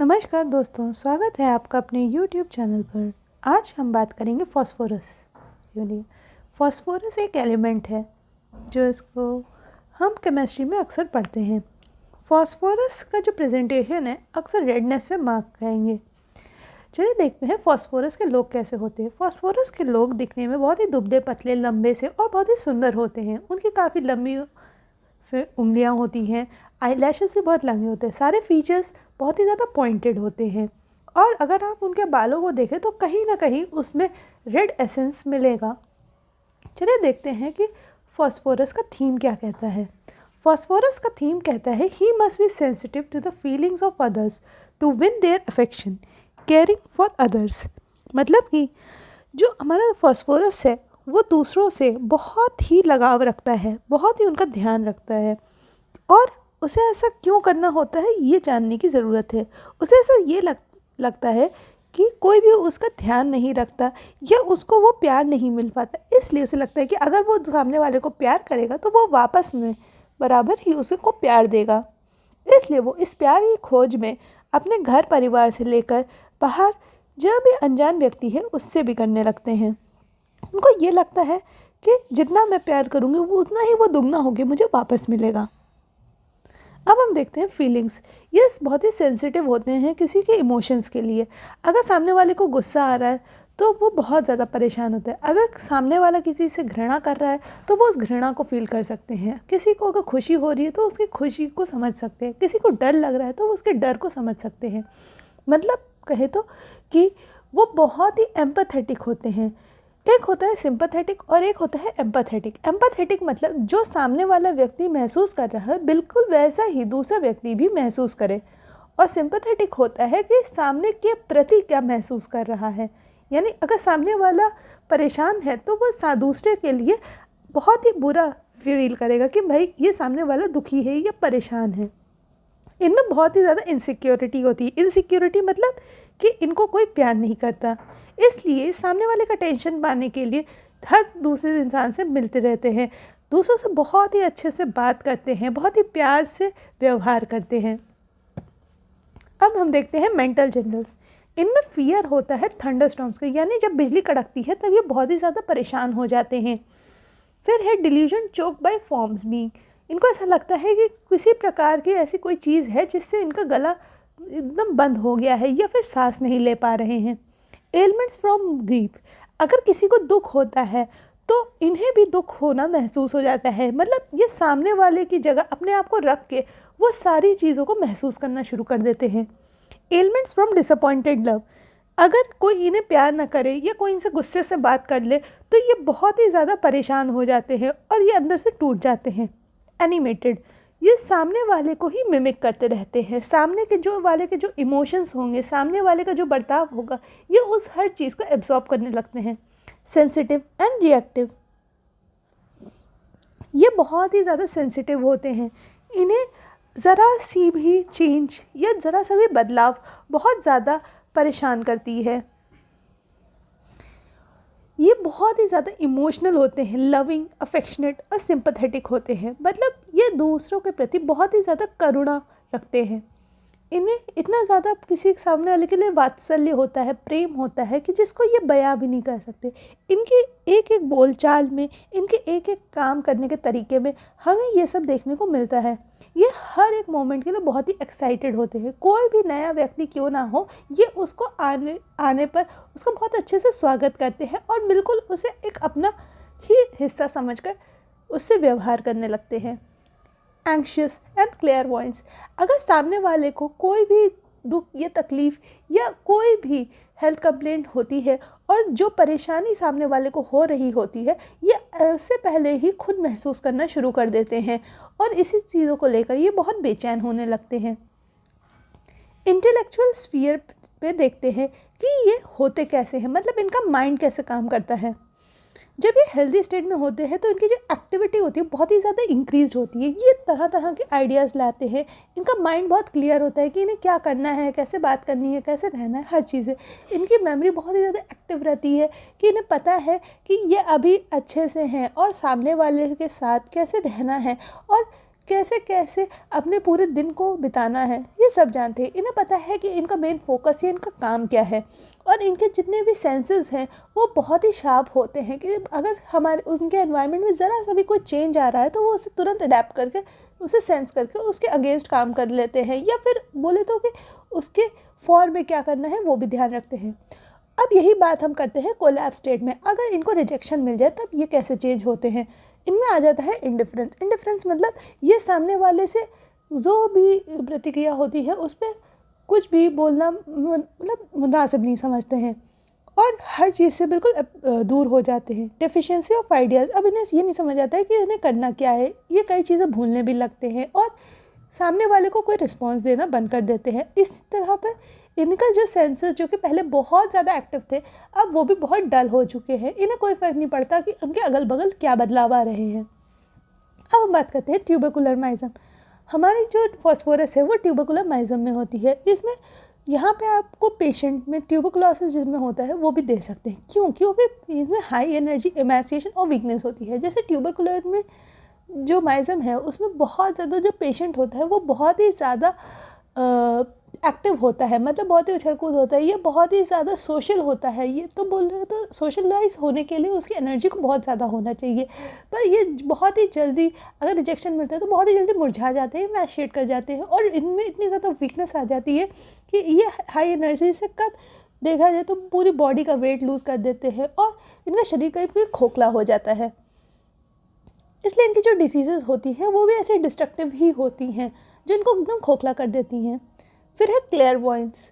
नमस्कार दोस्तों, स्वागत है आपका अपने YouTube चैनल पर। आज हम बात करेंगे फॉस्फोरस। फॉस्फोरस एक एलिमेंट है जो इसको हम केमिस्ट्री में अक्सर पढ़ते हैं। फॉस्फोरस का जो प्रेजेंटेशन है अक्सर रेडनेस से मार्क करेंगे। चलिए देखते हैं फॉस्फोरस के लोग कैसे होते हैं। फॉस्फोरस के लोग दिखने में बहुत ही दुबले पतले लंबे से और बहुत ही सुंदर होते हैं। उनकी काफ़ी लंबी फिर उंगलियां होती हैं, आई लैशेस भी बहुत लंबे होते हैं, सारे फीचर्स बहुत ही ज़्यादा पॉइंटेड होते हैं। और अगर आप उनके बालों को देखें तो कहीं ना कहीं उसमें रेड एसेंस मिलेगा। चलिए देखते हैं कि फॉस्फोरस का थीम क्या कहता है। फॉस्फोरस का थीम कहता है he must be sensitive to the feelings of others to win their affection, caring for others. मतलब कि जो हमारा फॉस्फोरस है वो दूसरों से बहुत ही लगाव रखता है, बहुत ही उनका ध्यान रखता है। और उसे ऐसा क्यों करना होता है ये जानने की ज़रूरत है। उसे ऐसा ये लगता है कि कोई भी उसका ध्यान नहीं रखता या उसको वो प्यार नहीं मिल पाता, इसलिए उसे लगता है कि अगर वो सामने वाले को प्यार करेगा तो वो वापस में बराबर ही उसको प्यार देगा। इसलिए वो इस प्यार की खोज में अपने घर परिवार से लेकर बाहर जो भी अनजान व्यक्ति है उससे भी करने लगते हैं। उनको ये लगता है कि जितना मैं प्यार करूँगी वो उतना ही वो दुगना होकर मुझे वापस मिलेगा। अब हम देखते हैं फीलिंग्स। ये बहुत ही सेंसिटिव होते हैं किसी के इमोशंस के लिए। अगर सामने वाले को गुस्सा आ रहा है तो वो बहुत ज़्यादा परेशान होता है। अगर सामने वाला किसी से घृणा कर रहा है तो वो उस घृणा को फील कर सकते हैं। किसी को अगर खुशी हो रही है तो उसकी खुशी को समझ सकते हैं। किसी को डर लग रहा है तो वो उसके डर को समझ सकते हैं। मतलब कहे तो कि वो बहुत ही एम्पैथेटिक होते हैं। एक होता है सिंपैथेटिक और एक होता है एम्पैथेटिक। एम्पैथेटिक मतलब जो सामने वाला व्यक्ति महसूस कर रहा है बिल्कुल वैसा ही दूसरा व्यक्ति भी महसूस करे। और सिंपैथेटिक होता है कि सामने के प्रति क्या महसूस कर रहा है। यानी अगर सामने वाला परेशान है तो वो दूसरे के लिए बहुत ही बुरा फील करेगा कि भाई ये सामने वाला दुखी है या परेशान है। इनमें बहुत ही ज़्यादा इनसिक्योरिटी होती है। इनसिक्योरिटी मतलब कि इनको कोई प्यार नहीं करता, इसलिए सामने वाले का टेंशन पाने के लिए हर दूसरे इंसान से मिलते रहते हैं, दूसरों से बहुत ही अच्छे से बात करते हैं, बहुत ही प्यार से व्यवहार करते हैं। अब हम देखते हैं मेंटल जनरल्स। इनमें फियर होता है थंडरस्टॉर्म्स का, यानी जब बिजली कड़कती है तब ये बहुत ही ज़्यादा परेशान हो जाते हैं। फिर है डिल्यूजन चोक बाय फॉर्म्स बीइंग। इनको ऐसा लगता है कि किसी प्रकार की ऐसी कोई चीज़ है जिससे इनका गला एकदम बंद हो गया है या फिर सांस नहीं ले पा रहे हैं। Elements from grief. अगर किसी को दुख होता है तो इन्हें भी दुख होना महसूस हो जाता है। मतलब ये सामने वाले की जगह अपने आप को रख के वो सारी चीज़ों को महसूस करना शुरू कर देते हैं। Elements from disappointed love. अगर कोई इन्हें प्यार ना करे या कोई इनसे गुस्से से बात कर ले तो ये बहुत ही ज़्यादा परेशान हो जाते हैं और ये अंदर से टूट जाते हैं। एनिमेटेड। ये सामने वाले को ही मिमिक करते रहते हैं। सामने के जो इमोशंस होंगे, सामने वाले का जो बर्ताव होगा, ये उस हर चीज़ को एब्जॉर्ब करने लगते हैं। Sensitive and reactive. ये बहुत ही ज़्यादा सेंसिटिव होते हैं। इन्हें ज़रा सी भी चेंज या ज़रा सा भी बदलाव बहुत ज़्यादा परेशान करती है। ये बहुत ही ज़्यादा इमोशनल होते हैं, लविंग, अफेक्शनेट और सिंपैथेटिक होते हैं। मतलब ये दूसरों के प्रति बहुत ही ज़्यादा करुणा रखते हैं। इन्हें इतना ज़्यादा किसी सामने वाले के लिए वात्सल्य होता है, प्रेम होता है कि जिसको ये बयां भी नहीं कर सकते। इनकी एक एक बोलचाल में, इनके एक एक काम करने के तरीके में हमें ये सब देखने को मिलता है। ये हर एक मोमेंट के लिए बहुत ही एक्साइटेड होते हैं। कोई भी नया व्यक्ति क्यों ना हो, ये उसको आने पर उसका बहुत अच्छे से स्वागत करते हैं और बिल्कुल उसे एक अपना ही हिस्सा समझकर उससे व्यवहार करने लगते हैं। Anxious and क्लेयरवॉयंस। अगर सामने वाले को कोई भी दुख या तकलीफ़ या कोई भी हेल्थ कंप्लेंट होती है और जो परेशानी सामने वाले को हो रही होती है, ये उससे पहले ही खुद महसूस करना शुरू कर देते हैं और इसी चीज़ों को लेकर ये बहुत बेचैन होने लगते हैं। इंटेलेक्चुअल स्फीयर पे देखते हैं कि ये होते कैसे हैं, मतलब इनका माइंड कैसे काम करता है। जब ये हेल्दी स्टेट में होते हैं तो इनकी जो एक्टिविटी होती है बहुत ही ज़्यादा इंक्रीज होती है। ये तरह तरह के आइडियाज़ लाते हैं। इनका माइंड बहुत क्लियर होता है कि इन्हें क्या करना है, कैसे बात करनी है, कैसे रहना है, हर चीज़ें। इनकी मेमोरी बहुत ही ज़्यादा एक्टिव रहती है कि इन्हें पता है कि ये अभी अच्छे से हैं और सामने वाले के साथ कैसे रहना है और कैसे कैसे अपने पूरे दिन को बिताना है, ये सब जानते हैं। इन्हें पता है कि इनका मेन फोकस या इनका काम क्या है, और इनके जितने भी सेंसेस हैं वो बहुत ही शार्प होते हैं कि अगर हमारे उनके एनवायरनमेंट में ज़रा सा भी कोई चेंज आ रहा है तो वो उसे तुरंत अडेप्ट करके, उसे सेंस करके उसके अगेंस्ट काम कर लेते हैं, या फिर बोले तो कि उसके फॉर में क्या करना है वो भी ध्यान रखते हैं। अब यही बात हम करते हैं कोलैप्स स्टेट में। अगर इनको रिजेक्शन मिल जाए तब ये कैसे चेंज होते हैं। इनमें आ जाता है इंडिफरेंस। इंडिफरेंस मतलब ये सामने वाले से जो भी प्रतिक्रिया होती है उस पर कुछ भी बोलना मतलब मुनासिब नहीं समझते हैं, और हर चीज़ से बिल्कुल दूर हो जाते हैं। डेफिशिएंसी ऑफ आइडियाज़, अब इन्हें ये नहीं समझ आता है कि इन्हें करना क्या है। ये कई चीज़ें भूलने भी लगते हैं और सामने वाले को कोई रिस्पॉन्स देना बंद कर देते हैं। इस तरह पर इनका जो सेंसेस जो कि पहले बहुत ज़्यादा एक्टिव थे, अब वो भी बहुत डल हो चुके हैं। इन्हें कोई फ़र्क नहीं पड़ता कि उनके अगल बगल क्या बदलाव आ रहे हैं। अब हम बात करते हैं ट्यूबरकुलर माइज़म। हमारी जो फॉस्फोरस है वो ट्यूबरकुलर माइज़म में होती है। इसमें यहाँ पे आपको पेशेंट में ट्यूबरकुलोसिस जिसमें होता है वो भी दे सकते हैं। क्यों? क्योंकि इसमें हाई एनर्जी, एमासिएशन और वीकनेस होती है। जैसे ट्यूबरकुलर में जो माइज़म है उसमें बहुत ज़्यादा जो पेशेंट होता है वो बहुत ही ज़्यादा एक्टिव होता है, मतलब बहुत ही उछल कूद होता है, ये बहुत ही ज़्यादा सोशल होता है। ये तो बोल रहे हैं तो सोशलाइज होने के लिए उसकी एनर्जी को बहुत ज़्यादा होना चाहिए, पर ये बहुत ही जल्दी अगर रिजेक्शन मिलता है तो बहुत ही जल्दी मुरझा जाते हैं, मैशेट कर जाते हैं, और इनमें इतनी ज़्यादा वीकनेस आ जाती है कि ये हाई एनर्जी से कब देखा जाए तो पूरी बॉडी का वेट लूज़ कर देते हैं और इनका शरीर कहीं भी खोखला हो जाता है। इसलिए इनकी जो डिसीज़ेज़ होती हैं वो भी ऐसे डिस्ट्रक्टिव ही होती हैं जो इनको एकदम खोखला कर देती हैं। फिर है क्लेयरवॉयंस,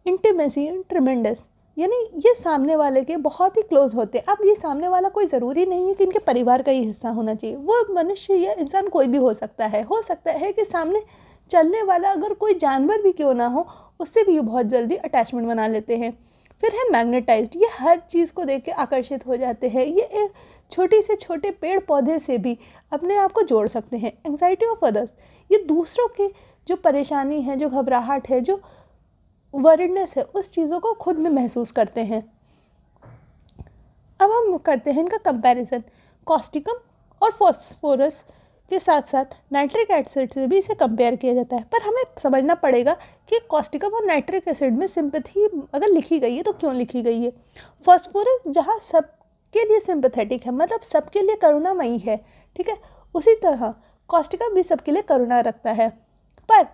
इंटीमेसी, ट्रिमेंडस, यानी ये सामने वाले के बहुत ही क्लोज होते हैं। अब ये सामने वाला कोई ज़रूरी नहीं है कि इनके परिवार का ही हिस्सा होना चाहिए, वो मनुष्य या इंसान कोई भी हो सकता है कि सामने चलने वाला अगर कोई जानवर भी क्यों ना हो उससे भी ये बहुत जल्दी अटैचमेंट बना लेते हैं। फिर है मैग्नेटाइज्ड, ये हर चीज़ को देख के आकर्षित हो जाते हैं। ये एक छोटी से छोटे पेड़ पौधे से भी अपने आप को जोड़ सकते हैं। एंग्जाइटी ऑफ अदर्स, ये दूसरों के जो परेशानी है, जो घबराहट है, जो वरीडनेस है, उस चीज़ों को खुद में महसूस करते हैं। अब हम करते हैं इनका कंपैरिजन। कॉस्टिकम और फॉस्फोरस के साथ साथ नाइट्रिक एसिड से भी इसे कंपेयर किया जाता है, पर हमें समझना पड़ेगा कि कॉस्टिकम और नाइट्रिक एसिड में सिंपैथी अगर लिखी गई है तो क्यों लिखी गई है। फॉस्फोरस जहाँ सबके लिए सिंपैथेटिक है, मतलब सबके लिए करुणामयी है, ठीक है, उसी तरह कॉस्टिकम भी सबके लिए करुणा रखता है। पर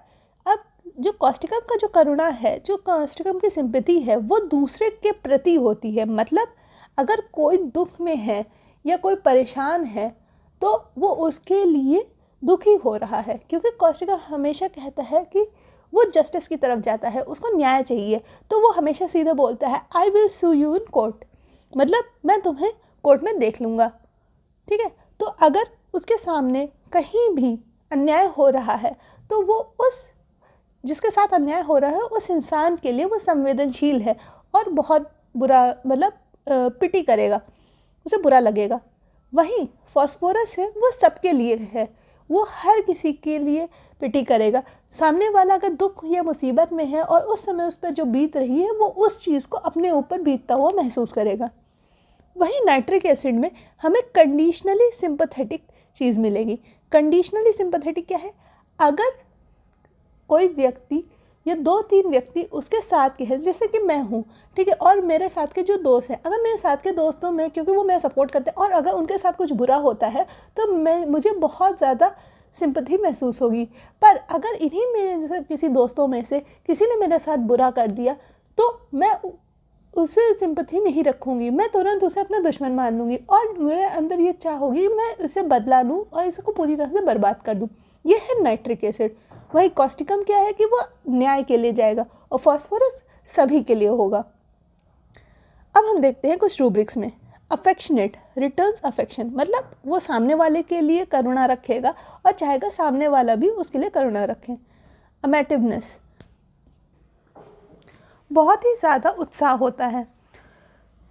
अब जो कॉस्टिकम का जो करुणा है, जो कॉस्टिकम की सिंपैथी है, वो दूसरे के प्रति होती है। मतलब अगर कोई दुख में है या कोई परेशान है तो वो उसके लिए दुखी हो रहा है, क्योंकि कॉस्टिकम हमेशा कहता है कि वो जस्टिस की तरफ जाता है, उसको न्याय चाहिए, तो वो हमेशा सीधे बोलता है I will sue you in court, मतलब मैं तुम्हें कोर्ट में देख लूँगा, ठीक है। तो अगर उसके सामने कहीं भी अन्याय हो रहा है तो वो उस जिसके साथ अन्याय हो रहा है उस इंसान के लिए वो संवेदनशील है और बहुत बुरा, मतलब पिटी करेगा, उसे बुरा लगेगा। वहीं फॉस्फोरस है वो सबके लिए है, वो हर किसी के लिए पिटी करेगा। सामने वाला अगर दुख या मुसीबत में है और उस समय उस पर जो बीत रही है वो उस चीज़ को अपने ऊपर बीतता हुआ महसूस करेगा। वहीं नाइट्रिक एसिड में हमें कंडीशनली सिंपैथेटिक चीज़ मिलेगी। कंडीशनली सिंपैथेटिक क्या है? अगर कोई व्यक्ति या 2-3 व्यक्ति उसके साथ के हैं, जैसे कि मैं हूँ, ठीक है, और मेरे साथ के जो दोस्त हैं, अगर मेरे साथ के दोस्तों में, क्योंकि वो मेरा सपोर्ट करते हैं, और अगर उनके साथ कुछ बुरा होता है तो मुझे बहुत ज़्यादा सिंपैथी महसूस होगी। पर अगर इन्हीं में किसी दोस्तों में से किसी ने मेरे साथ बुरा कर दिया तो मैं उससे सिंपैथी नहीं रखूँगी, मैं तुरंत उसे अपना दुश्मन मान लूँगी और मेरे अंदर ये चाह होगी मैं इसे बदला लूँ और इसको पूरी तरह से बर्बाद कर दूँ। ये है नाइट्रिक एसिड। वही कॉस्टिकम क्या है कि वो न्याय के लिए जाएगा और फॉस्फोरस सभी के लिए होगा। अब हम देखते हैं कुछ रूब्रिक्स में। अफेक्शनेट रिटर्न्स अफेक्शन, मतलब वो सामने वाले के लिए करुणा रखेगा और चाहेगा सामने वाला भी उसके लिए करुणा रखे। अमेटिवनेस, बहुत ही ज़्यादा उत्साह होता है।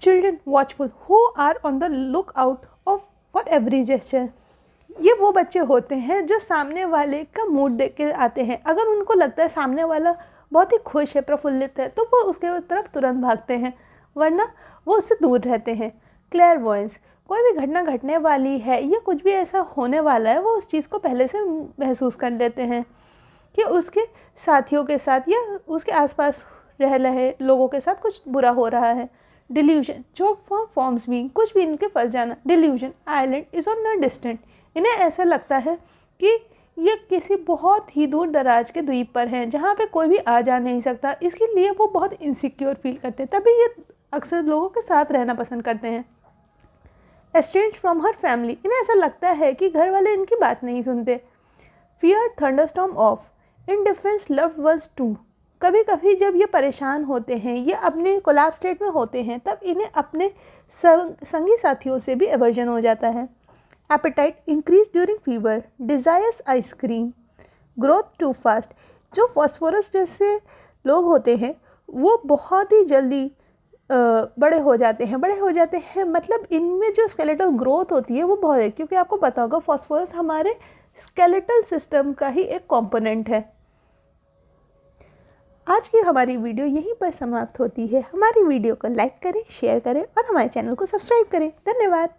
Children watchful who are on the look out of for every gesture, ये वो बच्चे होते हैं जो सामने वाले का मूड देख के आते हैं। अगर उनको लगता है सामने वाला बहुत ही खुश है, प्रफुल्लित है, तो वो उसके तरफ तुरंत भागते हैं, वरना वो उससे दूर रहते हैं। क्लेयरवॉयंस, कोई भी घटना घटने वाली है या कुछ भी ऐसा होने वाला है, वो उस चीज़ को पहले से महसूस कर लेते हैं कि उसके साथियों के साथ या उसके आसपास रह रहे लोगों के साथ कुछ बुरा हो रहा है। डिल्यूजन, जो फॉर्म्स बीइंग, कुछ भी इनके फंस जाना। Delusion, island is on the distant, इन्हें ऐसा लगता है कि ये किसी बहुत ही दूर दराज के द्वीप पर हैं जहाँ पे कोई भी आ जा नहीं सकता। इसके लिए वो बहुत इनसिक्योर फील करते हैं, तभी ये अक्सर लोगों के साथ रहना पसंद करते हैं। एस्ट्रेंज्ड फ्रॉम हर फैमिली, इन्हें ऐसा लगता है कि घर वाले इनकी बात नहीं सुनते। Fear thunderstorm of, indifference loved ones too, कभी कभी जब ये परेशान होते हैं, ये अपने कोलैप्स स्टेट में होते हैं, तब इन्हें अपने संगी साथियों से भी एवर्जन हो जाता है। Appetite increase during fever, desires ice cream, growth too fast, जो फॉस्फोरस जैसे लोग होते हैं वो बहुत ही जल्दी बड़े हो जाते हैं मतलब इनमें जो स्केलेटल ग्रोथ होती है वो बहुत है, क्योंकि आपको पता होगा फॉस्फोरस हमारे स्केलेटल सिस्टम का ही एक कंपोनेंट है। आज की हमारी वीडियो यहीं पर समाप्त होती है। हमारी वीडियो को लाइक करें, शेयर करें और हमारे चैनल को सब्सक्राइब करें। धन्यवाद।